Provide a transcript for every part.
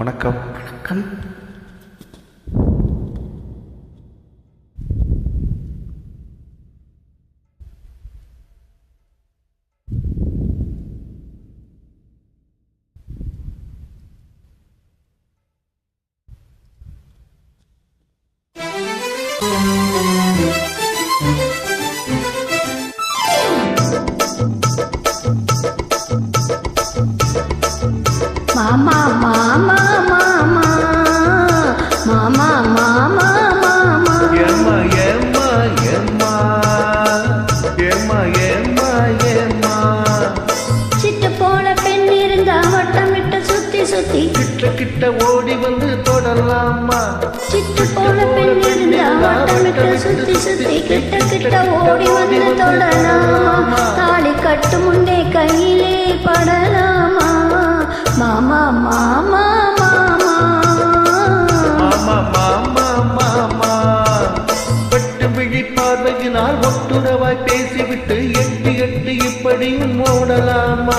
வணக்கம். வணக்கம். மாமா மாமா மாமா மாமா மாமா மாமா ஏம்மா ஏம்மா ஏம்மா ஏம்மா ஏம்மா ஏம்மா சிட்டு போல பெண் இருந்தா வட்டமிட்டு சுத்தி சுத்தி கிட்ட கிட்ட ஓடி வந்து தொடரலாமா? சிட்டு போல பெண் இருந்தா வட்டமிட்டு சுத்தி சுத்தி கிட்ட கிட்ட ஓடி வந்து தொடலாமா? தாலி கட்டு முன்னே கையிலே படலாமா? மாமா மாமா மாமா மாமா மாமா மாமா பட்டு விழி பார்வையினால் ஒட்டுறவாய் பேசிவிட்டு எட்டு எட்டு இப்படியும் ஓடலாமா?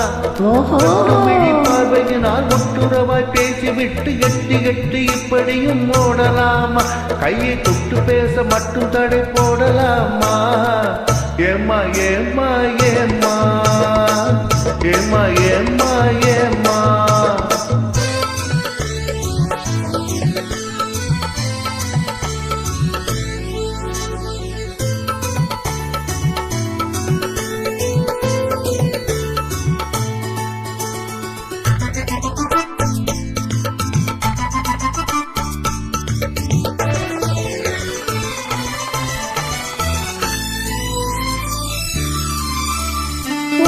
ஓஹோ பட்டு விழி பார்வையினால் ஒட்டுறவாய் பேசிவிட்டு எட்டு எட்டு இப்படியும் ஓடலாமா? கையை தொட்டு பேச மட்டும் தடை போடலாமா? ஏம்மா ஏம்மா ஏம்மா ஏம்மா ஏம்மா ஏம்மா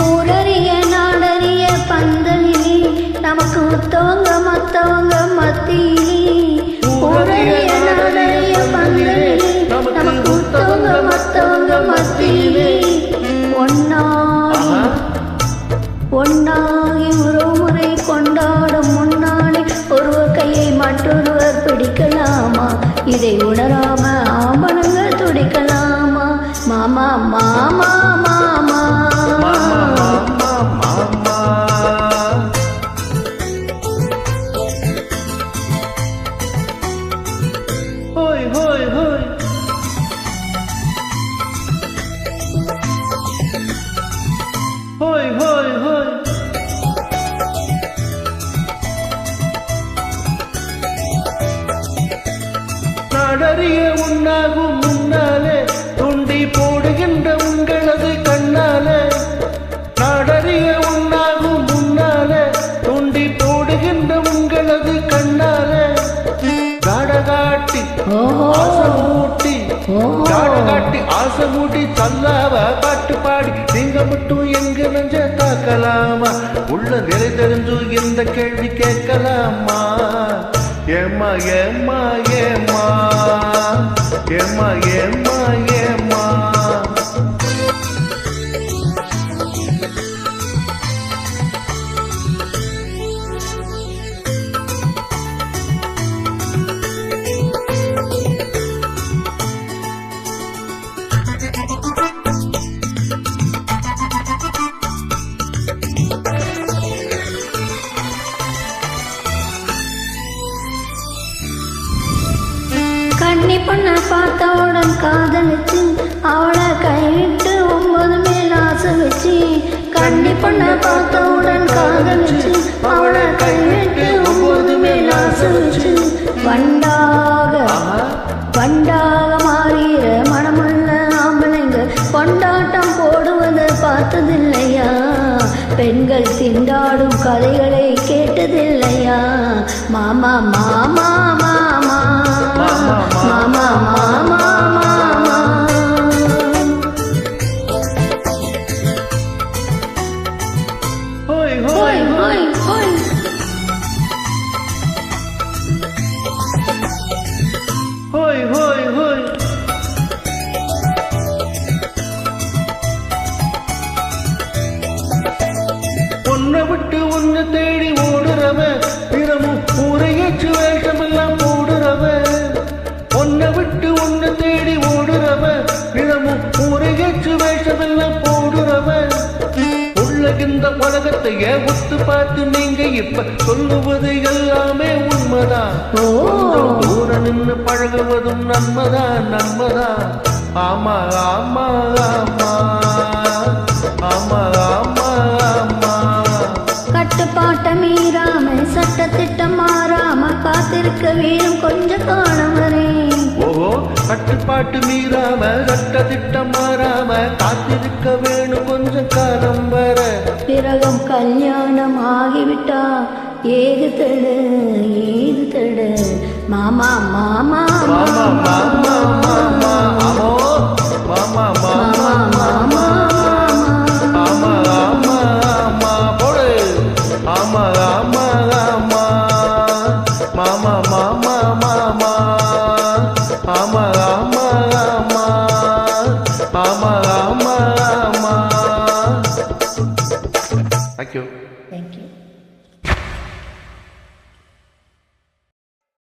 ஊரறிய நாடறிய பந்தலிலே நமக்கு உத்தவங்க மத்தவங்க மத்தியிலே ஊரறிய நாடறிய பந்தலிலே நமக்கு உத்தவங்க மத்தவங்க மத்தியிலே ஒன்னாகி உறவுமுறை கொண்டாடும் முன்னாடி ஒருவர் கையை மற்றொருவர் பிடிக்கலாமா? இதை உணராம ஆமணங்கள் துடிக்கலாமா? மாமா மாமா மாமா ஹோய் ஹோய் ஹோய் ஹோய் ஹோய் ஹோய் நாடறிய உண்ணாகும் முன்னாலே துண்டி போடுகின்ற உங்களது கண்ணாலே நாடறிய உண்ணாகும் முன்னாலே துண்டி போடுகின்ற உங்களது கண்ணாலே காடகாட்டி ஆசமூட்டி காடகாட்டி ஆசமூட்டி தல்லாவ பாட்டு பாடி நீங்க மட்டும் எங்க நெஞ்ச தாக்கலாமா? உள்ள நிறை தெரிஞ்சு இந்த கேள்வி கேட்கலாமா? ஏம்மா ஏம்மா ஏம்மா ஏம்மா ஏம்மா ஏம்மா கண்ணி பொண்ண பார்த்தவுடன் காதலிச்சு அவளை கைவிட்டு 9 மேல் ஆசை வச்சு கண்ணி பொண்ண பார்த்தவுடன் காதலிச்சு அவளை கைவிட்டு 9 மேல் ஆசை வச்சு வண்டாக மாறிற மனமுள்ள ஆம்பளைங்க கொண்டாட்டம் போடுவதை பார்த்ததில்லையா? பெண்கள் திண்டாடும் கதைகளை கேட்டதில்லையா? மாமா மாமா மாமா மாமா மாமா மாமா ஹோய் ஹோய் ஹோய் ஹோய் ஹோய் ஹோய் ஹோய் உன்னை விட்டு உன்னை தேடி ஓடுறவன் தினமும் ஊரையேற்று வேஷமெல்லாம் போடுறவன் உன்னை விட்டு உன்னை தேடி ஓடுறவன் தினமும் ஊரையேற்று வேஷமெல்லாம் போடுறவன் இந்த உலகத்தையே ஒத்து பார்த்து நீங்க இப்ப சொல்லுவது எல்லாமே உண்மை உண்மைதான். ஓ. கொஞ்சம் தூரம் நின்று பழகுவதும் நன்மைதான் நன்மைதான். ஆமா ஆமா ஆமா ஆமா ஆமா ஆமா. கட்டுப்பாட்ட மீறாம சட்டத்திட்டம் மாறாம காத்திருக்க வேணும் கொஞ்ச காலம் வரே. ஓஹோ, கட்டுப்பாட்டு மீறாம சட்ட திட்டம் மாறாம காத்திருக்க வேணும் கொஞ்சம் காலம் வர. பிறகும் கல்யாணம் ஆகிவிட்டா ஏது தடு மாமா மாமா மாமா மாமா மாமா.